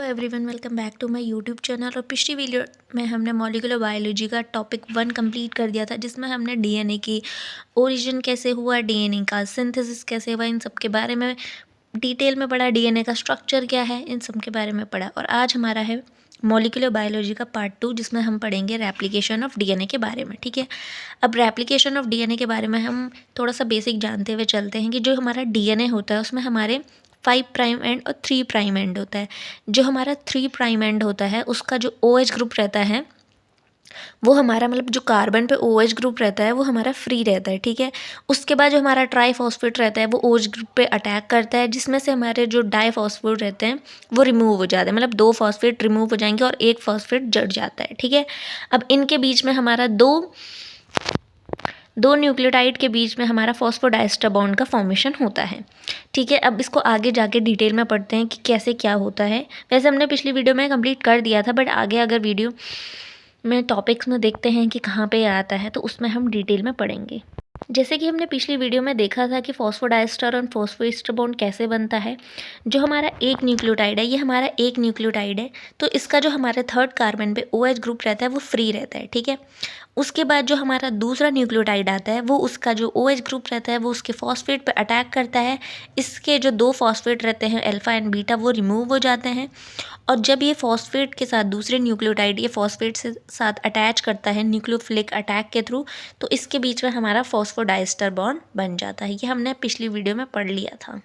Everyone, welcome back to my YouTube channel. और पिछली video में हमने मॉलिक्यूलर बायोलॉजी का टॉपिक 1 कंप्लीट कर दिया था, जिसमें हमने डीएनए की ओरिजिन कैसे हुआ, डीएनए का सिंथेसिस कैसे हुआ, इन सब के बारे में डिटेल में पढ़ा। डीएनए का स्ट्रक्चर क्या है, इन सब के बारे में पढ़ा। और आज हमारा है मॉलिक्यूलर बायोलॉजी का पार्ट 2, जिसमें हम पढ़ेंगे रेप्लिकेशन ऑफ डीएनए के बारे में। ठीक है, अब रेप्लिकेशन ऑफ डीएनए के बारे में हम थोड़ा सा बेसिक जानते हुए चलते हैं कि जो हमारा डीएनए होता है उसमें हमारे 5 प्राइम एंड और 3 प्राइम एंड होता है। जो हमारा 3 प्राइम एंड होता है उसका जो OH ग्रुप रहता है वो हमारा मतलब जो कार्बन पे OH ग्रुप रहता है वो हमारा फ्री रहता है। ठीक है, उसके बाद जो हमारा ट्राईफॉस्फेट रहता है वो OH ग्रुप पे अटैक करता है, जिसमें से हमारे जो डाईफॉस्फेट रहते हैं वो रिमूव हो जाते हैं। मतलब 2 फॉस्फेट रिमूव हो जाएंगे और 1 फॉस्फेट जड़ जाता है। ठीक है, अब इनके बीच में हमारा दो न्यूक्लियोटाइड के बीच में हमारा फॉस्फोडाइस्टर बॉन्ड का फॉर्मेशन होता है। ठीक है, अब इसको आगे जाके डिटेल में पढ़ते हैं कि कैसे क्या होता है। वैसे हमने पिछली वीडियो में कंप्लीट कर दिया था, बट आगे अगर वीडियो में टॉपिक्स में देखते हैं कि कहाँ पे आता है तो उसमें हम डिटेल में पढ़ेंगे। जैसे कि हमने पिछली वीडियो में देखा था कि फॉस्फोडाइस्टर और फॉस्फोएस्टर बॉन्ड कैसे बनता है। जो हमारा एक न्यूक्लियोटाइड है, ये हमारा एक न्यूक्लियोटाइड है, तो इसका जो हमारे 3rd कार्बन पे OH ग्रुप रहता है वो फ्री रहता है। ठीक है, उसके बाद जो हमारा दूसरा न्यूक्लियोटाइड आता है वो उसका जो OH ग्रुप रहता है वो उसके फॉस्फेट पे अटैक करता है। इसके जो 2 फॉस्फेट रहते हैं अल्फा एंड बीटा वो रिमूव हो जाते हैं, और जब ये फॉस्फेट के साथ दूसरे न्यूक्लियोटाइड ये फॉस्फेट से साथ अटैच करता है न्यूक्लियोफिलिक अटैक के थ्रू, तो इसके बीच में हमारा फॉस्फोडाइस्टर बॉन्ड बन जाता है। ये हमने पिछली वीडियो में पढ़ लिया था।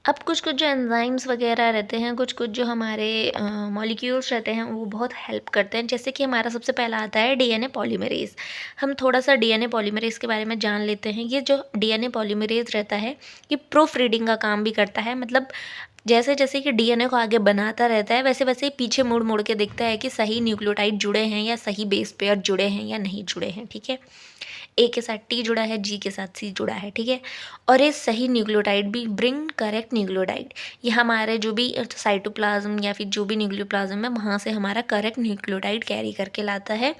अब कुछ जो एंजाइम्स वगैरह रहते हैं, कुछ जो हमारे मॉलिक्यूल्स रहते हैं वो बहुत हेल्प करते हैं। जैसे कि हमारा सबसे पहला आता है डीएनए पॉलीमरेज। हम थोड़ा सा डीएनए पॉलीमरेज के बारे में जान लेते हैं। ये जो डीएनए पॉलीमरेज रहता है ये प्रूफ रीडिंग का काम भी करता है। मतलब जैसे जैसे कि डीएनए को आगे बनाता रहता है वैसे वैसे ही पीछे मुड़ मुड़ के देखता है कि सही न्यूक्लियोटाइड जुड़े हैं या सही बेस पेयर जुड़े हैं या नहीं जुड़े हैं। ठीक है, ए के साथ टी जुड़ा है, जी के साथ सी जुड़ा है। ठीक है, और ये सही न्यूक्लियोटाइड भी ब्रिंग करेक्ट न्यूक्लियोटाइड, ये हमारे जो भी साइटोप्लाज्म या फिर जो भी न्यूक्लियोप्लाज्म है वहाँ से हमारा करेक्ट न्यूक्लियोटाइड कैरी करके लाता है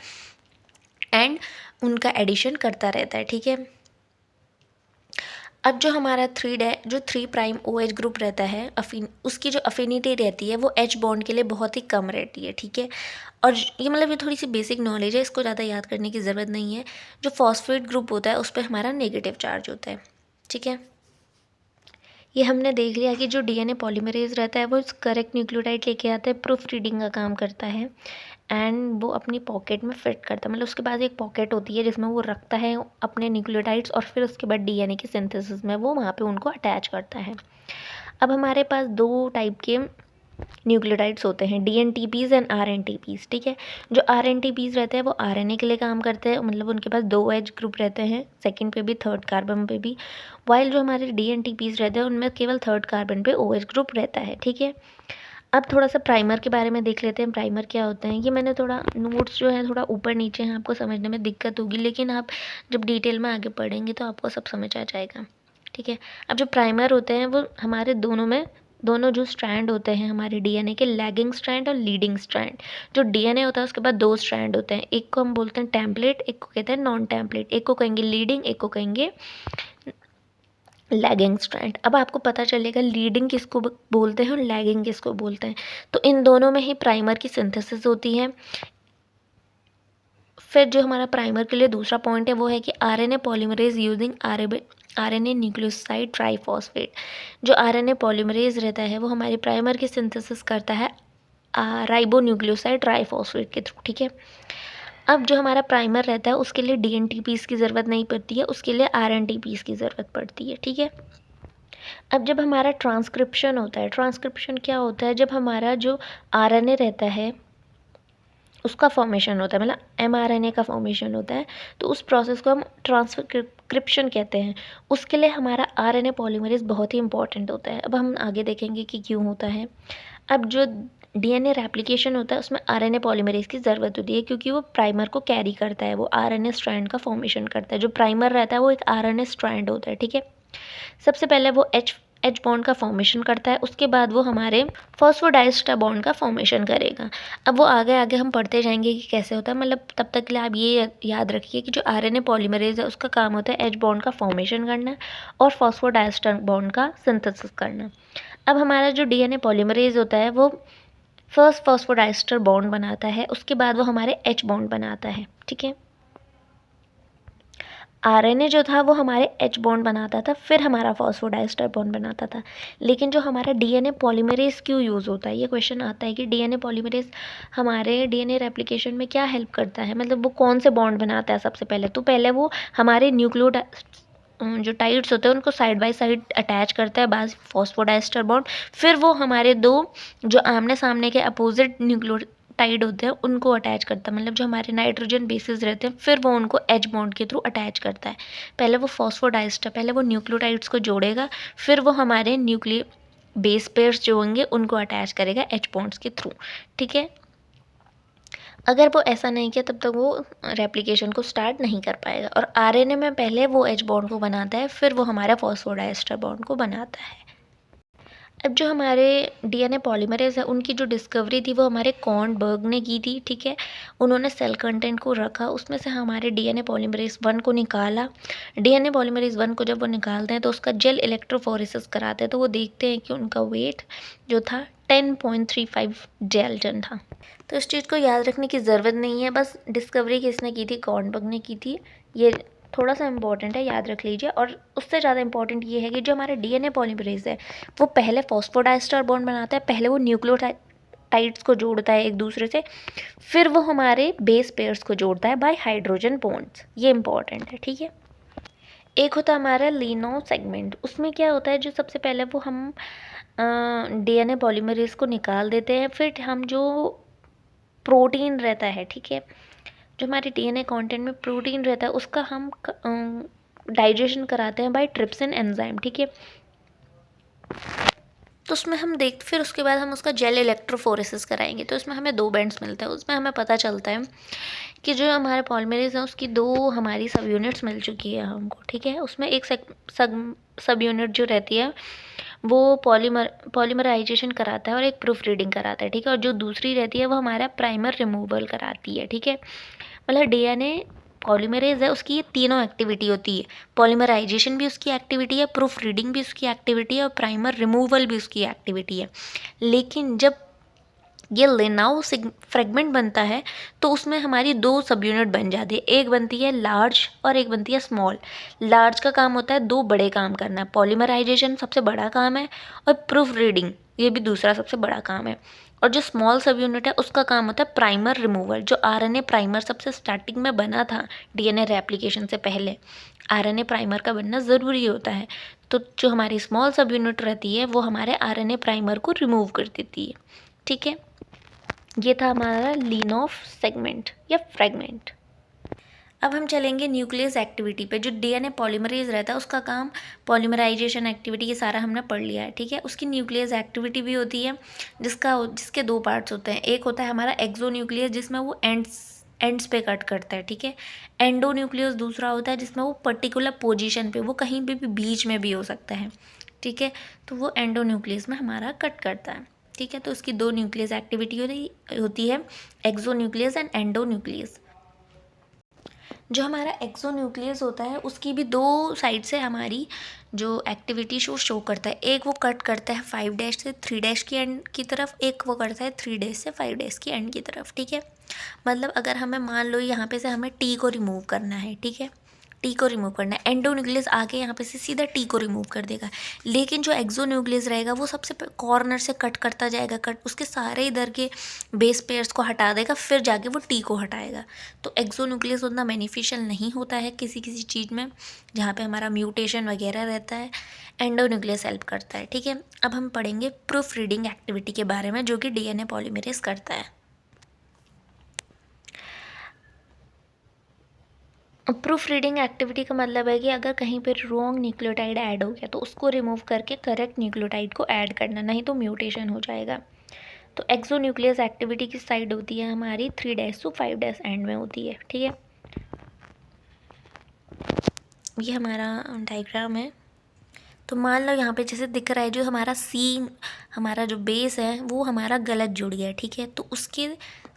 एंड उनका एडिशन करता रहता है। ठीक है, अब जो हमारा 3 प्राइम OH ग्रुप रहता है उसकी जो अफिनिटी रहती है वो H बॉन्ड के लिए बहुत ही कम रहती है। ठीक है, और ये मतलब ये थोड़ी सी बेसिक नॉलेज है, इसको ज़्यादा याद करने की ज़रूरत नहीं है। जो फॉस्फेट ग्रुप होता है उस पर हमारा नेगेटिव चार्ज होता है। ठीक है, ये हमने देख लिया कि जो डीएनए पॉलीमरेज रहता है वो करेक्ट न्यूक्लियोटाइड लेके आता है, प्रूफ रीडिंग का काम करता है एंड वो अपनी पॉकेट में फिट करता है। मतलब उसके पास एक पॉकेट होती है जिसमें वो रखता है अपने न्यूक्लियोटाइड्स, और फिर उसके बाद डीएनए की सिंथेसिस में वो वहाँ पे उनको अटैच करता है। अब हमारे पास 2 टाइप के न्यूक्लियोटाइड्स होते हैं, DNTPs एंड RNTPs। ठीक है, जो RNTPs रहते हैं वो RNA के लिए काम करते हैं, मतलब उनके पास 2 OH ग्रुप रहते हैं, सेकंड पे भी 3rd कार्बन पे भी। वाइल जो हमारे DNTPs रहते हैं उनमें केवल 3rd कार्बन पे OH ग्रुप रहता है। ठीक है, अब थोड़ा सा प्राइमर के बारे में देख लेते हैं। प्राइमर क्या होता है, ये मैंने थोड़ा नोट्स जो है थोड़ा ऊपर नीचे हैं, आपको समझने में दिक्कत होगी, लेकिन आप जब डिटेल में आगे पढ़ेंगे तो आपको सब समझ आ जाएगा। ठीक है, अब जो प्राइमर होते हैं वो हमारे दोनों जो स्ट्रैंड होते हैं हमारे डीएनए के, लैगिंग स्ट्रैंड और लीडिंग स्ट्रैंड। जो डीएनए होता है उसके बाद 2 स्ट्रैंड होते हैं, एक को हम बोलते हैं टेम्पलेट, एक को कहते हैं नॉन टेम्पलेट। एक को कहेंगे लीडिंग, एक को कहेंगे लैगिंग स्ट्रैंड। अब आपको पता चलेगा लीडिंग किसको बोलते हैं और लैगिंग किसको बोलते हैं। तो इन दोनों में ही प्राइमर की सिंथेसिस होती है। फिर जो हमारा प्राइमर के लिए दूसरा पॉइंट है वो है कि RNA polymerase using RNA nucleoside triphosphate. जो आरएनए पॉलीमरेज रहता है वो हमारे प्राइमर की सिंथेसिस करता है राइबो न्यूक्लियोसाइड ट्राइफॉस्फेट के थ्रू। ठीक है, अब जो हमारा प्राइमर रहता है उसके लिए DNTPs की ज़रूरत नहीं पड़ती है, उसके लिए RNTPs की ज़रूरत पड़ती है। ठीक है, अब जब हमारा ट्रांसक्रिप्शन होता है, ट्रांसक्रिप्शन क्या होता है, जब हमारा जो RNA रहता है उसका फॉर्मेशन होता है, मतलब mRNA का फॉर्मेशन होता है, तो उस प्रोसेस को हम ट्रांसक्रिप्शन कहते हैं। उसके लिए हमारा RNA पॉलीमरेज बहुत ही इंपॉर्टेंट होता है। अब हम आगे देखेंगे कि क्यों होता है। अब जो डीएनए रेप्लिकेशन होता है उसमें आरएनए पॉलीमरेज की ज़रूरत होती है, क्योंकि वो प्राइमर को कैरी करता है, वो आरएनए स्ट्रैंड का फॉर्मेशन करता है। जो प्राइमर रहता है वो एक आरएनए स्ट्रैंड होता है। ठीक है, सबसे पहले वो एच बॉन्ड का फॉर्मेशन करता है, उसके बाद वो हमारे फॉस्फोडाइस्टर बॉन्ड का फॉर्मेशन करेगा। अब वो आगे आगे हम पढ़ते जाएंगे कि कैसे होता है। मतलब तब तक के लिए आप ये याद रखिए कि जो आरएनए पॉलीमरेज है उसका काम होता है एच बॉन्ड का फॉर्मेशन करना और फॉस्फोडाइस्टर बॉन्ड का सिंथेसिस करना। अब हमारा जो डीएनए पॉलीमरेज होता है वो फर्स्ट फॉस्फोडाइस्टर बॉन्ड बनाता है, उसके बाद वो हमारे H बॉन्ड बनाता है, ठीक है। आरएनए जो था वो हमारे H बॉन्ड बनाता था, फिर हमारा फॉस्फोडाइस्टर बॉन्ड बनाता था। लेकिन जो हमारा डीएनए पॉलीमरेज क्यों यूज़ होता है, ये क्वेश्चन आता है कि डीएनए पॉलीमरेज हमारे डीएनए रेप्लिकेशन में क्या हेल्प करता है, मतलब वो कौन से बॉन्ड बनाता है सबसे पहले। तो पहले वो हमारे जो टाइड्स होते हैं उनको साइड बाय साइड अटैच करता है बाय फॉस्फोडाइस्टर बॉन्ड, फिर वो हमारे दो जो आमने सामने के अपोजिट न्यूक्लियोटाइड होते हैं उनको अटैच करता है, मतलब जो हमारे नाइट्रोजन बेसिस रहते हैं फिर वो उनको H बॉन्ड के थ्रू अटैच करता है। पहले वो फॉस्फोडाइस्टर, पहले वो न्यूक्लियोटाइड्स को जोड़ेगा, फिर वो हमारे न्यूक्लियो बेस पेयर्स जो होंगे उनको अटैच करेगा H बॉन्ड्स के थ्रू, ठीक है। अगर वो ऐसा नहीं किया तब तक वो रेप्लिकेशन को स्टार्ट नहीं कर पाएगा। और आरएनए में पहले वो H बॉन्ड को बनाता है, फिर वो हमारा फॉस्फोडाइस्टर बॉन्ड को बनाता है। अब जो हमारे डीएनए पॉलीमरेज है उनकी जो डिस्कवरी थी वो हमारे कॉर्नबर्ग ने की थी, ठीक है। उन्होंने सेल कंटेंट को रखा, उसमें से हमारे डीएनए पॉलीमरेज 1 को निकाला। डीएनए पॉलीमरेज 1 को जब वो निकालते हैं तो उसका जेल इलेक्ट्रोफोरेसिस कराते हैं, तो वो देखते हैं कि उनका वेट जो था 10.35 डेल्टन था। तो इस चीज़ को याद रखने की ज़रूरत नहीं है, बस डिस्कवरी किसने की थी, कॉर्नबर्ग ने की थी। ये थोड़ा सा इम्पॉर्टेंट है, याद रख लीजिए। और उससे ज़्यादा इम्पॉर्टेंट ये है कि जो हमारे डीएनए पॉलीमरेज है वो पहले फॉस्फोडाइस्टर बॉन्ड बनाता है, पहले वो न्यूक्लियोटाइड्स को जोड़ता है एक दूसरे से, फिर वो हमारे बेस पेयर्स को जोड़ता है बाय हाइड्रोजन बॉन्ड्स। ये इम्पॉर्टेंट है, ठीक है। एक होता है हमारा लीनो सेगमेंट, उसमें क्या होता है, जो सबसे पहले वो हम डीएनए पॉलीमरेज को निकाल देते हैं, फिर हम जो प्रोटीन रहता है, ठीक है, जो हमारे डीएनए कंटेंट में प्रोटीन रहता है उसका हम डाइजेशन कराते हैं बाय ट्रिप्सिन एंजाइम, ठीक है। तो उसमें हम फिर उसके बाद हम उसका जेल इलेक्ट्रोफोरेसिस कराएंगे, तो उसमें हमें 2 बैंड्स मिलते हैं। उसमें हमें पता चलता है कि जो हमारे पॉलीमरेज है उसकी 2 हमारी सब यूनिट्स मिल चुकी है हमको, ठीक है। उसमें एक सब यूनिट जो रहती है वो पॉलीमराइजेशन कराता है और एक प्रूफ रीडिंग कराता है, ठीक है। और जो दूसरी रहती है वो हमारा प्राइमर रिमूवल कराती है, ठीक है। मतलब डीएनए पॉलीमरेज है उसकी ये तीनों एक्टिविटी होती है, पॉलीमराइजेशन भी उसकी एक्टिविटी है, प्रूफ रीडिंग भी उसकी एक्टिविटी है और प्राइमर रिमूवल भी उसकी एक्टिविटी है। लेकिन जब ये लेनाउ फ्रेगमेंट बनता है तो उसमें हमारी 2 सब यूनिट बन जाती है, एक बनती है लार्ज और एक बनती है स्मॉल। लार्ज का काम होता है 2 बड़े काम करना, पॉलीमराइजेशन सबसे बड़ा काम है और प्रूफ रीडिंग ये भी दूसरा सबसे बड़ा काम है। और जो स्मॉल सब यूनिट है उसका काम होता है प्राइमर रिमूवल। जो आरएनए प्राइमर सबसे स्टार्टिंग में बना था डीएनए रेप्लिकेशन से पहले, आरएनए प्राइमर का बनना ज़रूरी होता है, तो जो हमारी स्मॉल सब यूनिट रहती है वो हमारे आरएनए प्राइमर को रिमूव कर देती है, ठीक है। ये था हमारा लीनॉफ सेगमेंट या फ्रेगमेंट। अब हम चलेंगे न्यूक्लियस एक्टिविटी पे। जो डीएनए पॉलीमरेज रहता है उसका काम पॉलीमराइजेशन एक्टिविटी, ये सारा हमने पढ़ लिया है, ठीक है। उसकी न्यूक्लियस एक्टिविटी भी होती है जिसके 2 पार्ट्स होते हैं। एक होता है हमारा एक्सोन्यूक्लियस जिसमें वो एंड्स पे कट करता है, ठीक है। एंडोन्यूक्लियस दूसरा होता है जिसमें वो पर्टिकुलर पोजीशन पे, वो कहीं पे भी बीच में भी हो सकता है, ठीक है। तो वो एंडोन्यूक्लियस में हमारा कट करता है, ठीक है। तो उसकी 2 न्यूक्लियस एक्टिविटी होती है, एक्सोन्यूक्लियस एंड एंडोन्यूक्लियस। जो हमारा एक्सोन्यूक्लियस होता है उसकी भी 2 साइड से हमारी जो एक्टिविटी शो करता है। एक वो कट करता है 5 डैश से 3 डैश की एंड की तरफ, एक वो करता है 3 डैश से 5 डैश की एंड की तरफ, ठीक है। मतलब अगर हमें मान लो यहाँ पे से हमें टी को रिमूव करना है, ठीक है, टी को रिमूव करना है, एंडोन्यूक्लियस आके यहाँ पे से सीधा टी को रिमूव कर देगा। लेकिन जो एक्सोन्यूक्लियस रहेगा वो सबसे कॉर्नर से कट करता जाएगा, उसके सारे इधर के बेस पेयर्स को हटा देगा, फिर जाके वो टी को हटाएगा। तो एक्सोन्यूक्लियस उतना बेनिफिशियल नहीं होता है किसी किसी चीज़ में जहाँ पे हमारा म्यूटेशन वगैरह रहता है, एंडोन्यूक्लियस हेल्प करता है, ठीक है। अब हम पढ़ेंगे प्रूफ रीडिंग एक्टिविटी के बारे में जो कि डीएनए पॉलीमरेज करता है। प्रूफ रीडिंग एक्टिविटी का मतलब है कि अगर कहीं पर रॉन्ग न्यूक्लियोटाइड ऐड हो गया तो उसको रिमूव करके करेक्ट न्यूक्लियोटाइड को ऐड करना, नहीं तो म्यूटेशन हो जाएगा। तो एक्सोन्यूक्लियस एक्टिविटी की साइड होती है हमारी 3 डैश टू 5 डैश एंड में होती है, ठीक है। ये हमारा डायग्राम है। तो मान लो यहाँ पे जैसे दिख रहा है जो हमारा हमारा जो बेस है वो हमारा गलत जुड़ गया है, ठीक है। तो उसके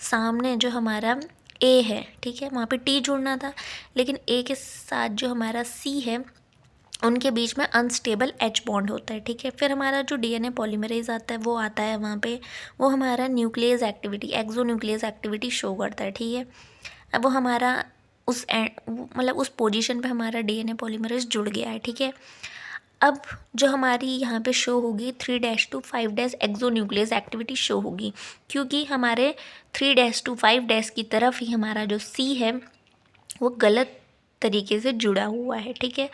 सामने जो हमारा ए है, ठीक है, वहाँ पे टी जुड़ना था, लेकिन ए के साथ जो हमारा सी है उनके बीच में अनस्टेबल एच बॉन्ड होता है, ठीक है। फिर हमारा जो डीएनए पॉलीमरेज आता है वो आता है वहाँ पे, वो हमारा nucleus activity, exonuclease activity show करता है, ठीक है। अब वो हमारा उस मतलब उस पोजीशन पे हमारा डीएनए पॉलीमरेज जुड़ गया है, ठीक है। अब जो हमारी यहाँ पे शो होगी 3' to 5' एक्सोन्यूक्लियस एक्टिविटी शो होगी, क्योंकि हमारे 3' to 5' की तरफ ही हमारा जो सी है वो गलत तरीके से जुड़ा हुआ है, ठीक है।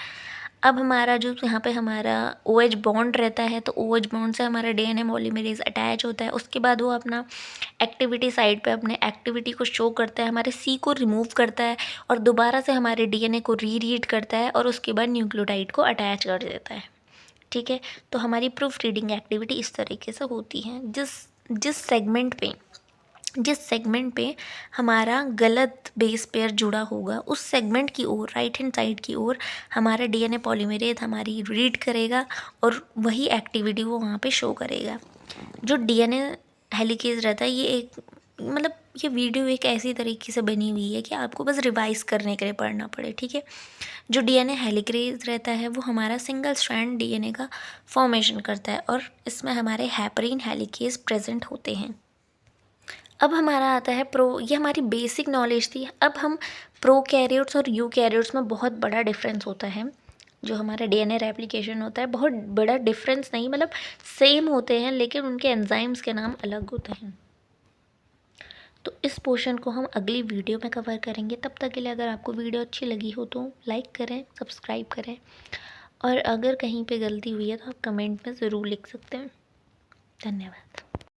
अब हमारा जो यहाँ पे हमारा OH बॉन्ड रहता है, तो OH बॉन्ड से हमारा डीएनए पॉलीमरेज अटैच होता है। उसके बाद वो अपना एक्टिविटी साइड पे अपने एक्टिविटी को शो करता है, हमारे सी को रिमूव करता है और दोबारा से हमारे डीएनए को रीड करता है और उसके बाद न्यूक्लियोटाइड को अटैच कर देता है, ठीक है। तो हमारी प्रूफ रीडिंग एक्टिविटी इस तरीके से होती है। जिस सेगमेंट पे हमारा गलत बेस पेयर जुड़ा होगा, उस सेगमेंट की ओर, राइट हैंड साइड की ओर हमारा डीएनए पॉलीमरेज हमारी रीड करेगा और वही एक्टिविटी वो वहाँ पे शो करेगा। जो डीएनए हेलिकेज रहता है, ये एक मतलब ये वीडियो एक ऐसी तरीके से बनी हुई है कि आपको बस रिवाइज करने के लिए पढ़ना पड़े, ठीक है। जो डीएनए हेलिकेज रहता है वो हमारा सिंगल स्ट्रैंड डीएनए का फॉर्मेशन करता है और इसमें हमारे हैपरीन हेलिकेज प्रेजेंट होते हैं। अब हमारा आता है ये हमारी बेसिक नॉलेज थी। अब हम प्रोकैरियोट्स और यूकैरियोट्स में बहुत बड़ा डिफरेंस होता है। जो हमारा डीएनए रेप्लिकेशन होता है, बहुत बड़ा डिफरेंस नहीं, मतलब सेम होते हैं लेकिन उनके एंजाइम्स के नाम अलग होते हैं। तो इस पोर्शन को हम अगली वीडियो में कवर करेंगे। तब तक के लिए अगर आपको वीडियो अच्छी लगी हो तो लाइक करें, सब्सक्राइब करें, और अगर कहीं पे गलती हुई है तो आप कमेंट में ज़रूर लिख सकते हैं। धन्यवाद।